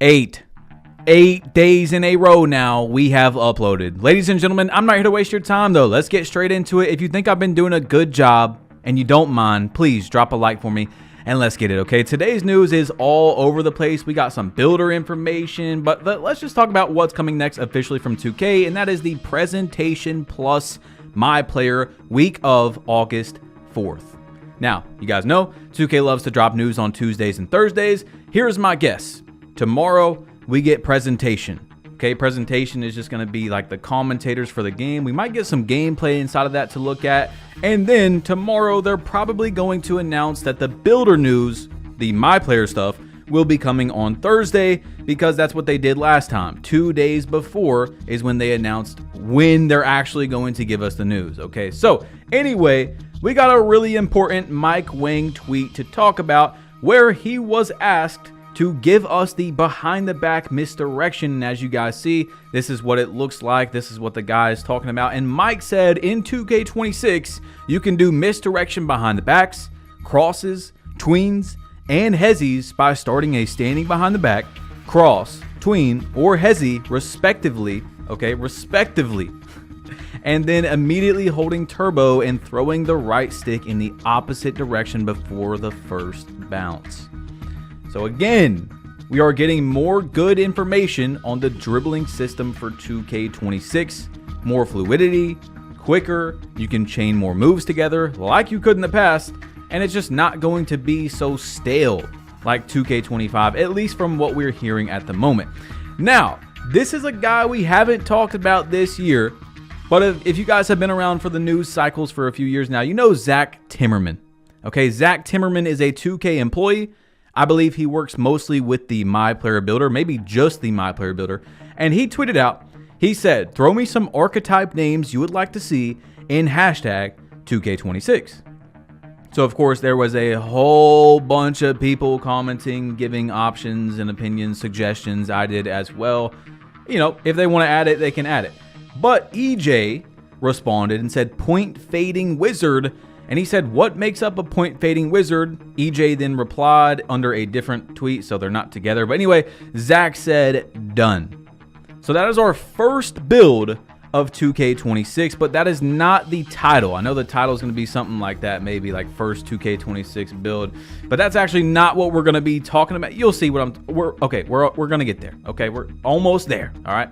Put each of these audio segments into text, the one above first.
Eight days in a row now we have uploaded. Ladies and gentlemen, I'm not here to waste your time though. Let's get straight into it. If you think I've been doing a good job and you don't mind, please drop a like for me and let's get it, okay? Today's news is all over the place. We got some builder information, but let's just talk about what's coming next officially from 2K, and that is the Presentation Plus My Player week of August 4th. Now, you guys know 2K loves to drop news on Tuesdays and Thursdays. Here's my guess. Tomorrow, we get Presentation. Okay, Presentation is just going to be like the commentators for the game. We might get some gameplay inside of that to look at. And then tomorrow, they're probably going to announce that the builder news, the My Player stuff, will be coming on Thursday because that's what they did last time. 2 days before is when they announced when they're actually going to give us the news. Okay, so anyway, we got a really important Mike Wang tweet to talk about where he was asked to give us the behind the back misdirection. And as you guys see, this is what it looks like. This is what the guy is talking about. And Mike said in 2K26, you can do misdirection behind the backs, crosses, tweens, and hezzies by starting a standing behind the back, cross, tween, or hezzy respectively. Okay, respectively. And then immediately holding turbo and throwing the right stick in the opposite direction before the first bounce. So again, we are getting more good information on the dribbling system for 2K26. More fluidity, quicker, you can chain more moves together like you could in the past, and it's just not going to be so stale like 2K25, at least from what we're hearing at the moment. Now, this is a guy we haven't talked about this year, but if you guys have been around for the news cycles for a few years now, you know Zach Timmerman. Okay, Zach Timmerman is a 2K employee. I believe he works mostly with the My Player Builder, maybe just the My Player Builder. And he tweeted out, he said, throw me some archetype names you would like to see in hashtag 2K26. So of course there was a whole bunch of people commenting, giving options and opinions, suggestions. I did as well. You know, if they want to add it, they can add it. But EJ responded and said, point fading wizard. And he said, what makes up a point fading wizard? EJ then replied under a different tweet, so they're not together. But anyway, Zach said, done. So that is our first build of 2K26, but that is not the title. I know the title is going to be something like that, maybe like first 2K26 build, but that's actually not what we're going to be talking about. You'll see what we're going to get there. Okay, we're almost there. All right.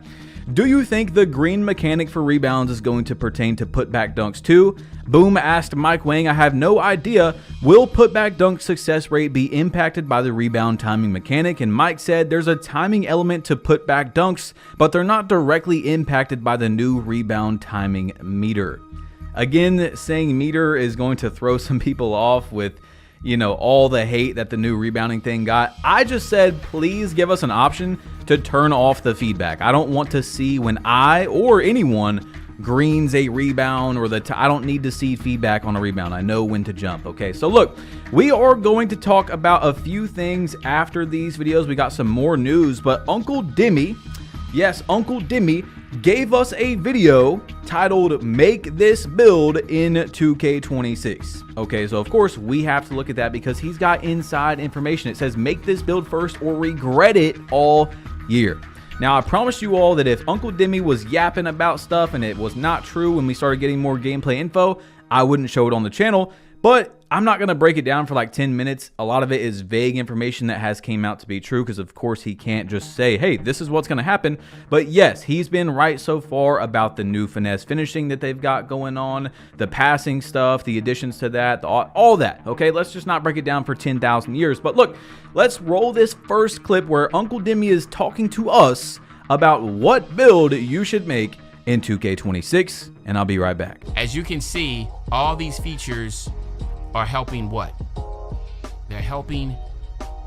Do you think the green mechanic for rebounds is going to pertain to putback dunks too? Boom asked Mike Wang, I have no idea. Will putback dunk success rate be impacted by the rebound timing mechanic? And Mike said there's a timing element to putback dunks, but they're not directly impacted by the new rebound timing meter. Again, saying meter is going to throw some people off with, you know, all the hate that the new rebounding thing got. I just said, please give us an option to turn off the feedback. I don't want to see when I or anyone greens a rebound or I don't need to see feedback on a rebound. I know when to jump. Okay, so look, we are going to talk about a few things after these videos. We got some more news, but Uncle Dimmy, yes, Uncle Dimmy gave us a video titled Make This Build in 2K26. Okay, so of course we have to look at that because he's got inside information. It says make this build first or regret it all year. Now, I promised you all that if Uncle Dimmy was yapping about stuff and it was not true when we started getting more gameplay info, I wouldn't show it on the channel. But I'm not going to break it down for like 10 minutes. A lot of it is vague information that has came out to be true because, of course, he can't just say, hey, this is what's going to happen. But yes, he's been right so far about the new finesse finishing that they've got going on, the passing stuff, the additions to that, all that. Okay, let's just not break it down for 10,000 years. But look, let's roll this first clip where Uncle Dimmy is talking to us about what build you should make in 2K26, and I'll be right back. As you can see, all these features are helping what? They're helping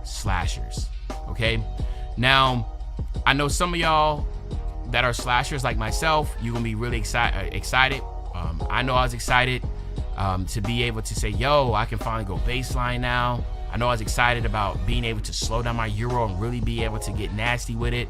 slashers, okay? Now, I know some of y'all that are slashers like myself, you're gonna be really excited. I know I was excited to be able to say, yo, I can finally go baseline now. I know I was excited about being able to slow down my Euro and really be able to get nasty with it.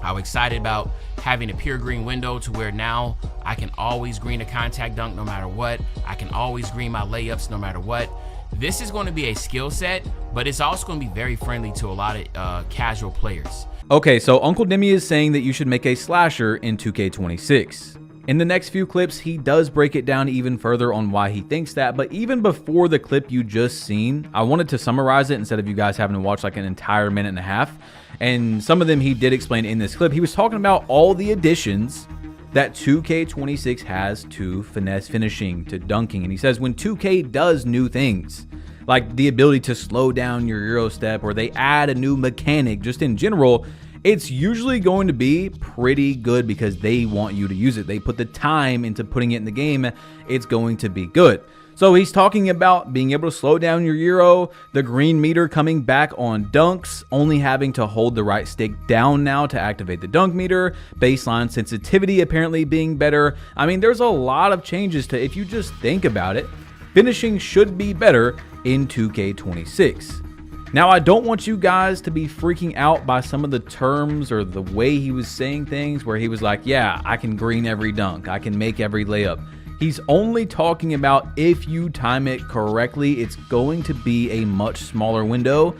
I was excited about having a pure green window to where now I can always green a contact dunk no matter what. I can always green my layups no matter what. this is going to be a skill set, but it's also going to be very friendly to a lot of casual players. Okay, so Uncle Demi is saying that you should make a slasher in 2K26. In the next few clips, he does break it down even further on why he thinks that, but even before the clip you just seen, I wanted to summarize it instead of you guys having to watch like an entire minute and a half. And some of them he did explain in this clip. He was talking about all the additions that 2K26 has to finesse finishing, to dunking. And he says when 2K does new things, like the ability to slow down your Euro step, or they add a new mechanic just in general, it's usually going to be pretty good because they want you to use it. They put the time into putting it in the game. It's going to be good. So he's talking about being able to slow down your Euro, the green meter coming back on dunks, only having to hold the right stick down now to activate the dunk meter, baseline sensitivity apparently being better. I mean, there's a lot of changes to, if you just think about it, finishing should be better in 2K26. Now, I don't want you guys to be freaking out by some of the terms or the way he was saying things where he was like, yeah, I can green every dunk, I can make every layup. He's only talking about if you time it correctly, it's going to be a much smaller window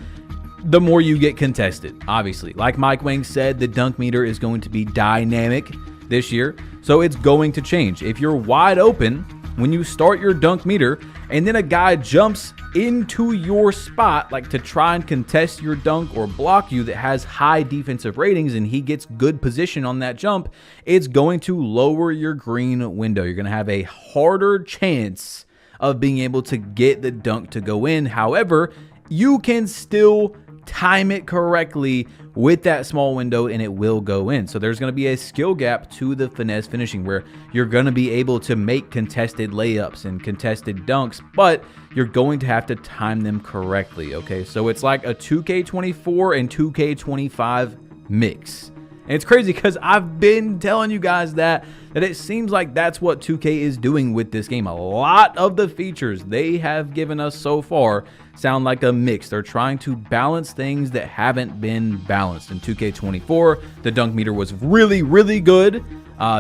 the more you get contested, obviously. Like Mike Wang said, the dunk meter is going to be dynamic this year, so it's going to change. If you're wide open when you start your dunk meter and then a guy jumps into your spot like to try and contest your dunk or block you that has high defensive ratings and he gets good position on that jump, it's going to lower your green window. You're going to have a harder chance of being able to get the dunk to go in. However, you can still time it correctly with that small window and it will go in. So there's going to be a skill gap to the finesse finishing where you're going to be able to make contested layups and contested dunks, but you're going to have to time them correctly. Okay, so it's like a 2K24 and 2K25 mix. And it's crazy because I've been telling you guys that it seems like that's what 2K is doing with this game. A lot of the features they have given us so far sound like a mix. They're trying to balance things that haven't been balanced. In 2K24, the dunk meter was really, really good.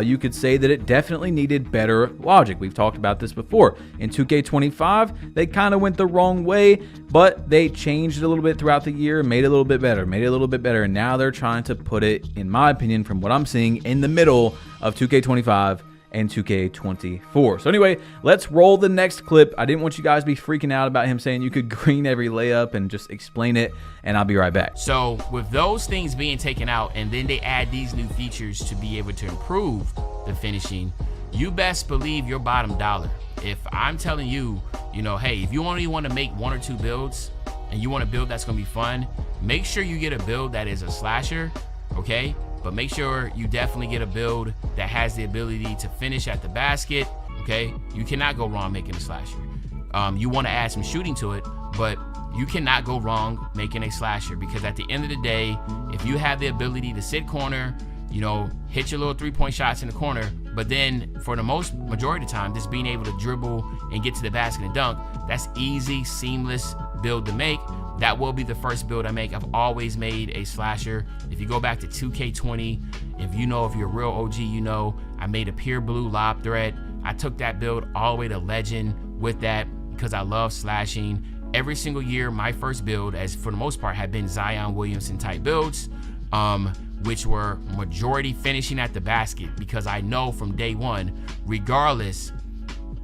You could say that it definitely needed better logic. We've talked about this before. In 2K25, they kind of went the wrong way, but they changed it a little bit throughout the year, made it a little bit better, and now they're trying to put it, in my opinion, from what I'm seeing, in the middle of 2K25 and 2K24. So anyway, let's roll the next clip. I didn't want you guys to be freaking out about him saying you could green every layup and just explain it, and I'll be right back. So with those things being taken out and then they add these new features to be able to improve the finishing, you best believe your bottom dollar. If I'm telling you, hey, if you only want to make 1 or 2 builds and you want a build that's going to be fun, make sure you get a build that is a slasher, okay? But make sure you definitely get a build that has the ability to finish at the basket, okay? You cannot go wrong making a slasher. You want to add some shooting to it, but you cannot go wrong making a slasher, because at the end of the day, if you have the ability to sit corner, hit your little 3-point shots in the corner, but then for the majority of the time, just being able to dribble and get to the basket and dunk, that's easy, seamless build to make. That will be the first build I make. I've always made a slasher. If you go back to 2K20, if you're a real OG, I made a pure blue lob threat. I took that build all the way to legend with that because I love slashing. Every single year, my first build, as for the most part, had been Zion Williamson type builds, which were majority finishing at the basket, because I know from day one, regardless,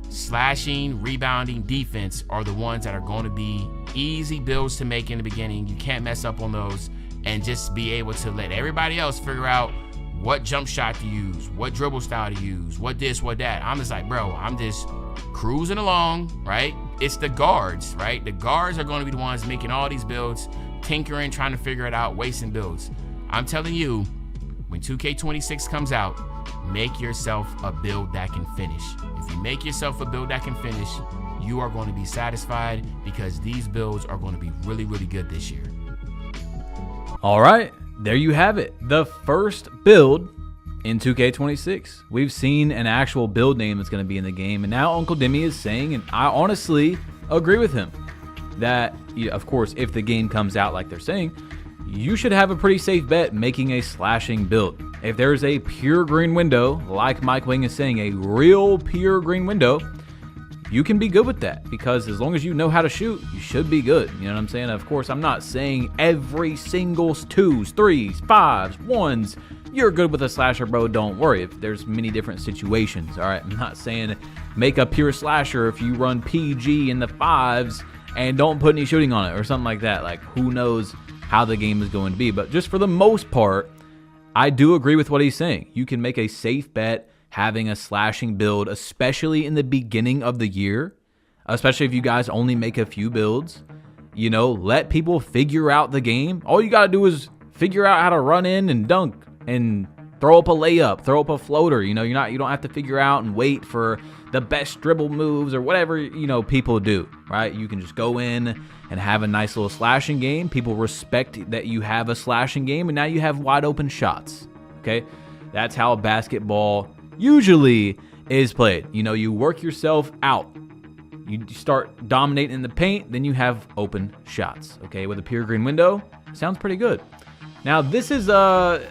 slashing, rebounding, defense are the ones that are going to be easy builds to make in the beginning. You can't mess up on those, and just be able to let everybody else figure out what jump shot to use, what dribble style to use, what this, what that. I'm just like, bro, I'm just cruising along, right? It's the guards, right? The guards are going to be the ones making all these builds, tinkering, trying to figure it out, wasting builds. I'm telling you, when 2K26 comes out, make yourself a build that can finish. If you make yourself a build that can finish, you are going to be satisfied, because these builds are going to be really, really good this year. All right, there you have it. The first build in 2K26. We've seen an actual build name that's going to be in the game, and now Uncle Demi is saying, and I honestly agree with him, that, of course, if the game comes out like they're saying, you should have a pretty safe bet making a slashing build. If there's a pure green window, like Mike Wing is saying, a real pure green window, you can be good with that, because as long as you know how to shoot, you should be good. You know what I'm saying? Of course, I'm not saying every single 2s, 3s, 5s, 1s, you're good with a slasher, bro. Don't worry. If there's many different situations, all right? I'm not saying make a pure slasher if you run PG in the 5s and don't put any shooting on it or something like that. Like, who knows how the game is going to be. But just for the most part, I do agree with what he's saying. You can make a safe bet having a slashing build, especially in the beginning of the year, especially if you guys only make a few builds. You know, let people figure out the game. All you got to do is figure out how to run in and dunk and throw up a layup, throw up a floater. You know, you don't have to figure out and wait for the best dribble moves or whatever, you know, people do, right? You can just go in and have a nice little slashing game. People respect that you have a slashing game, and now you have wide open shots, okay? That's how basketball usually is played. You know, you work yourself out. You start dominating in the paint, then you have open shots, okay? With a pure green window, sounds pretty good. Now, this is a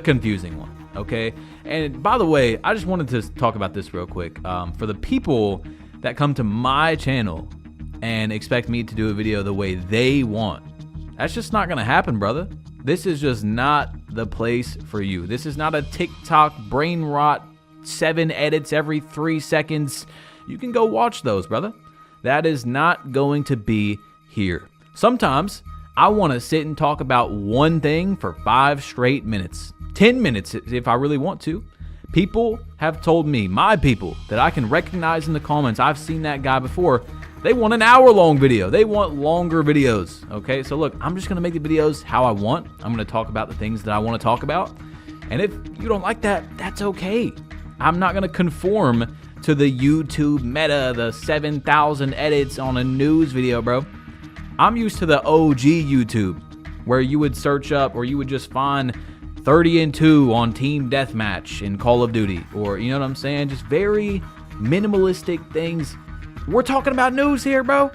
confusing one, okay? And by the way, I just wanted to talk about this real quick. For the people that come to my channel and expect me to do a video the way they want, that's just not gonna happen, brother. This is just not the place for you. This is not a TikTok brain rot, 7 edits every 3 seconds. You can go watch those, brother. That is not going to be here. Sometimes I want to sit and talk about one thing for 5 straight minutes, 10 minutes if I really want to. People have told me, my people that I can recognize in the comments, I've seen that guy before. They want an hour-long video. They want longer videos, okay? So look, I'm just going to make the videos how I want. I'm going to talk about the things that I want to talk about. And if you don't like that, that's okay. I'm not going to conform to the YouTube meta, the 7,000 edits on a news video, bro. I'm used to the OG YouTube, where you would search up, or you would just find 30-2 on Team Deathmatch in Call of Duty, or, you know what I'm saying? Just very minimalistic things. We're talking about news here, bro.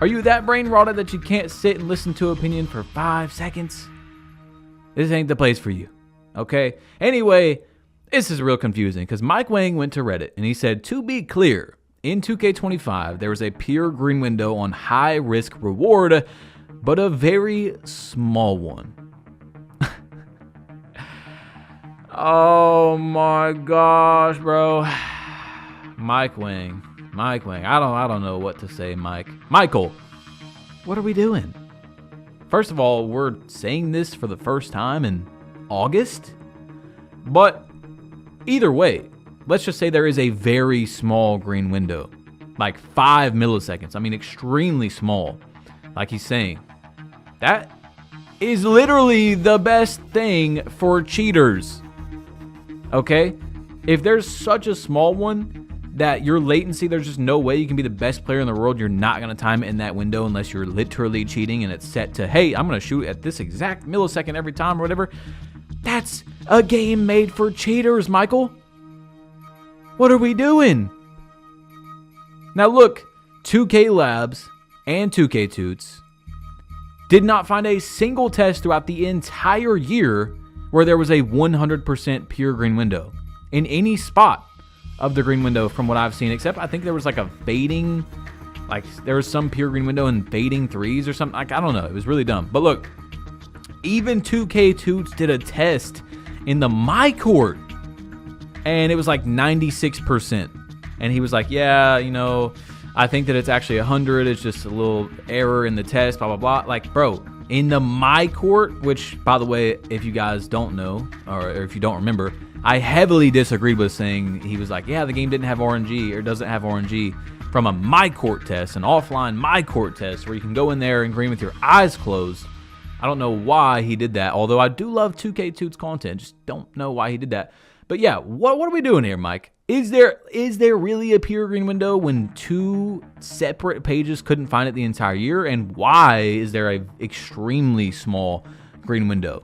Are you that brain rotted that you can't sit and listen to opinion for 5 seconds? This ain't the place for you, okay? Anyway, this is real confusing because Mike Wang went to Reddit and he said, to be clear, in 2K25, there is a pure green window on high risk reward, but a very small one. Oh my gosh, bro. Mike Wang. I don't know what to say, Mike. Michael, what are we doing? First of all, we're saying this for the first time in August. But either way, let's just say there is a very small green window, like 5 milliseconds. I mean, extremely small, like he's saying. That is literally the best thing for cheaters, okay? If there's such a small one that your latency, there's just no way you can be the best player in the world. You're not going to time it in that window unless you're literally cheating and it's set to, hey, I'm going to shoot at this exact millisecond every time or whatever. That's a game made for cheaters, Michael. What are we doing? Now look, 2K Labs and 2K Toots did not find a single test throughout the entire year where there was a 100% pure green window in any spot of the green window from what I've seen, except I think there was like a fading, like there was some pure green window and fading threes or something. Like, I don't know. It was really dumb. But look, even 2K Toots did a test in the My Court and it was like 96%. And he was like, yeah, you know, I think that it's actually 100. It's just a little error in the test, blah, blah, blah. Like, bro, in the My Court, which, by the way, if you guys don't know, or if you don't remember, I heavily disagreed with saying, he was like, yeah, the game didn't have RNG or doesn't have RNG from a My Court test, an offline My Court test where you can go in there and green with your eyes closed. I don't know why he did that, although I do love 2K Toots content. Just don't know why he did that. But yeah, what are we doing here, Mike? Is there really a pure green window when 2 separate pages couldn't find it the entire year? And why is there a extremely small green window?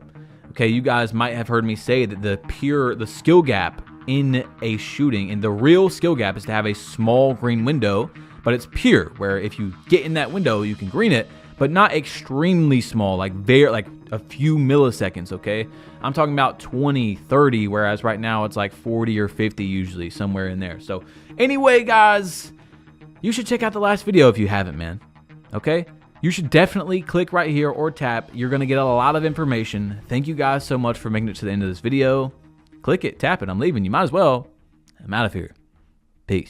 Okay, you guys might have heard me say that the skill gap in a shooting, and the real skill gap is to have a small green window, but it's pure, where if you get in that window, you can green it, but not extremely small, like a few milliseconds, okay? I'm talking about 20, 30, whereas right now it's like 40 or 50 usually, somewhere in there. So anyway, guys, you should check out the last video if you haven't, man, okay? You should definitely click right here or tap. You're going to get a lot of information. Thank you guys so much for making it to the end of this video. Click it, tap it. I'm leaving. You might as well. I'm out of here. Peace.